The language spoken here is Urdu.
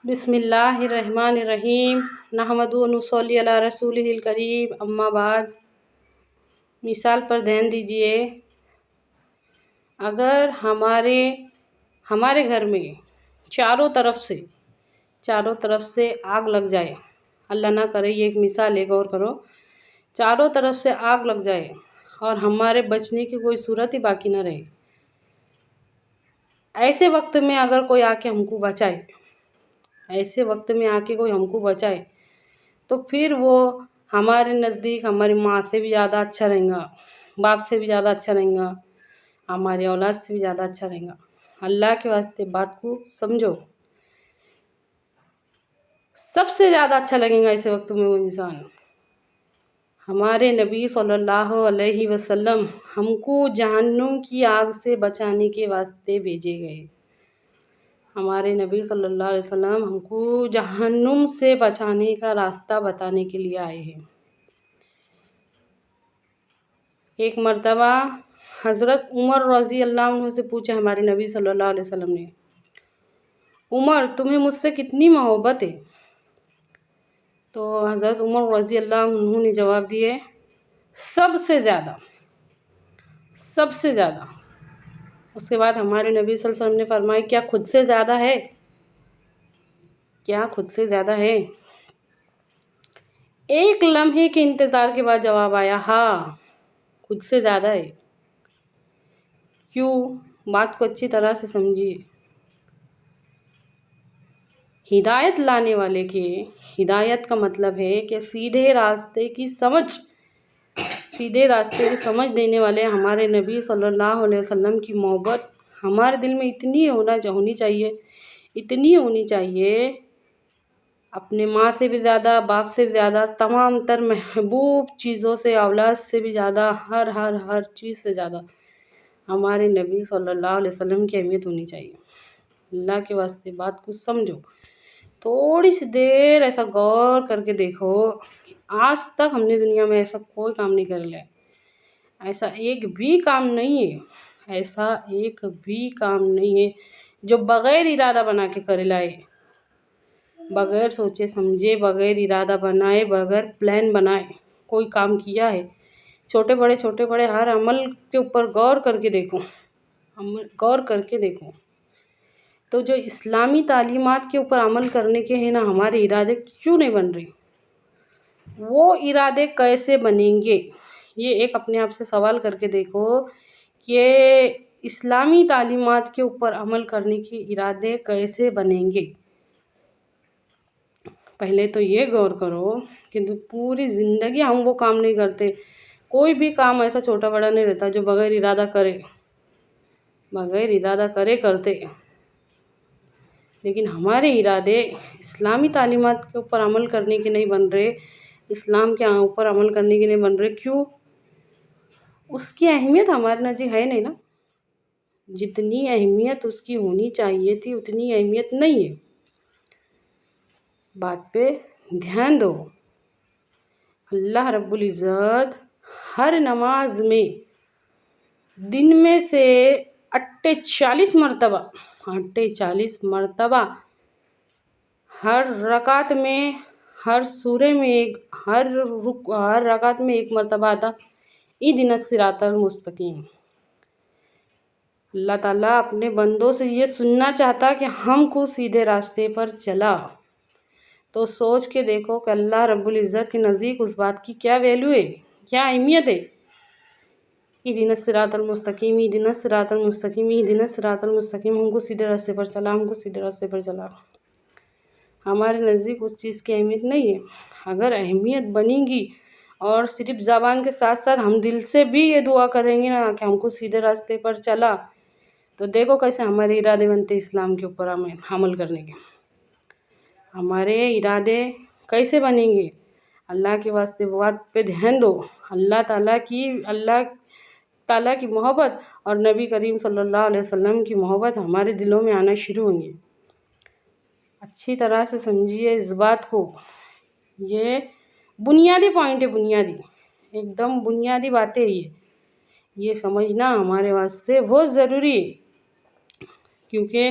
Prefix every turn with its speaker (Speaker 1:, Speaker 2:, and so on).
Speaker 1: بسم اللہ الرحمن الرحیم نحمدہ و نصلی علی رسولہ الکریم اما بعد۔ مثال پر دھیان دیجیے۔ اگر ہمارے گھر میں چاروں طرف سے آگ لگ جائے، اللہ نہ کرے، یہ ایک مثال ہے، غور کرو۔ چاروں طرف سے آگ لگ جائے اور ہمارے بچنے کی کوئی صورت ہی باقی نہ رہے، ایسے وقت میں اگر کوئی آ کے ہم کو بچائے، تو پھر وہ ہمارے نزدیک ہماری ماں سے بھی زیادہ اچھا رہے گا، باپ سے بھی زیادہ اچھا رہے گا، ہماری اولاد سے بھی زیادہ اچھا رہے گا۔ اللہ کے واسطے بات کو سمجھو، سب سے زیادہ اچھا لگے گا ایسے وقت میں وہ انسان۔ ہمارے نبی صلی اللہ علیہ وسلم ہم کو جہنم کی آگ سے بچانے کے واسطے بھیجے گئے۔ ہمارے نبی صلی اللہ علیہ وسلم ہم کو جہنم سے بچانے کا راستہ بتانے کے لیے آئے ہیں۔ ایک مرتبہ حضرت عمر رضی اللہ عنہ سے پوچھا ہمارے نبی صلی اللہ علیہ وسلم نے، عمر تمہیں مجھ سے کتنی محبت ہے؟ تو حضرت عمر رضی اللہ عنہ نے جواب دیے، سب سے زیادہ۔ اس کے بعد ہمارے نبی صلی اللہ علیہ وسلم نے فرمایا، کیا خود سے زیادہ ہے؟ ایک لمحے کے انتظار کے بعد جواب آیا، ہاں خود سے زیادہ ہے۔ کیوں؟ بات کو اچھی طرح سے سمجھیے۔ ہدایت لانے والے کے ہدایت کا مطلب ہے کہ سیدھے راستے کی سمجھ دینے والے ہمارے نبی صلی اللہ علیہ وسلم کی محبت ہمارے دل میں اتنی ہونی چاہیے، اپنے ماں سے بھی زیادہ، باپ سے بھی زیادہ، تمام تر محبوب چیزوں سے، اولاد سے بھی زیادہ، ہر چیز سے زیادہ ہمارے نبی صلی اللہ علیہ وسلم کی اہمیت ہونی چاہیے۔ اللہ کے واسطے بات کو سمجھو، تھوڑی سی دیر ایسا غور کر کے دیکھو، آج تک ہم نے دنیا میں ایسا کوئی کام نہیں کر لیا، ایسا ایک بھی کام نہیں ہے جو بغیر ارادہ بنا کے کر لائے، بغیر سوچے سمجھے، بغیر ارادہ بنائے، بغیر پلان بنائے کوئی کام کیا ہے۔ چھوٹے بڑے ہر عمل کے اوپر غور کر کے دیکھو تو جو اسلامی تعلیمات کے اوپر عمل کرنے کے ہیں نا، ہمارے ارادے کیوں نہیں بن رہے؟ وہ ارادے کیسے بنیں گے؟ یہ ایک اپنے آپ سے سوال کر کے دیکھو کہ اسلامی تعلیمات کے اوپر عمل کرنے کے ارادے کیسے بنیں گے۔ پہلے تو یہ غور کرو کہ پوری زندگی ہم وہ کام نہیں کرتے، کوئی بھی کام ایسا چھوٹا بڑا نہیں رہتا جو بغیر ارادہ کرے کرتے، لیکن ہمارے ارادے اسلامی تعلیمات کے اوپر عمل کرنے کے نہیں بن رہے، اسلام کے اوپر عمل کرنے کے نہیں بن رہے۔ کیوں؟ اس کی اہمیت ہمارے نزدیک ہے نہیں نا، جتنی اہمیت اس کی ہونی چاہیے تھی اتنی اہمیت نہیں ہے۔ بات پہ دھیان دو۔ اللہ رب العزت ہر نماز میں دن میں سے 48 مرتبہ ہر رکعت میں، ہر سورے میں، ہر رکعت میں ایک مرتبہ آتا، اہدنا الصراط المستقیم۔ اللہ تعالیٰ اپنے بندوں سے یہ سننا چاہتا کہ ہم کو سیدھے راستے پر چلا، تو سوچ کے دیکھو کہ اللہ رب العزت کے نزدیک اس بات کی کیا ویلیو ہے، کیا اہمیت ہے۔ اہدنا الصراط المستقیم، اہدنا الصراط المستقیم، اہدنا الصراط المستقیم، ہم کو سیدھے راستے پر چلا، ہمارے نزدیک اس چیز کی اہمیت نہیں ہے۔ اگر اہمیت بنے گی اور صرف زبان کے ساتھ ساتھ ہم دل سے بھی یہ دعا کریں گے نا کہ ہم کو سیدھے راستے پر چلا، تو دیکھو کیسے ہمارے ارادے بنتے اسلام کے اوپر عمل کرنے کے۔ ہمارے ارادے کیسے بنیں گے؟ اللہ کے واسطے بات پہ دھیان دو۔ اللہ تعالیٰ کی محبت اور نبی کریم صلی اللہ علیہ وسلم کی محبت ہمارے دلوں میں آنا شروع ہوں گی۔ اچھی طرح سے سمجھیے اس بات کو، یہ بنیادی پوائنٹ ہے، ایک دم بنیادی باتیں یہ سمجھنا ہمارے واسطے بہت ضروری ہے، کیونکہ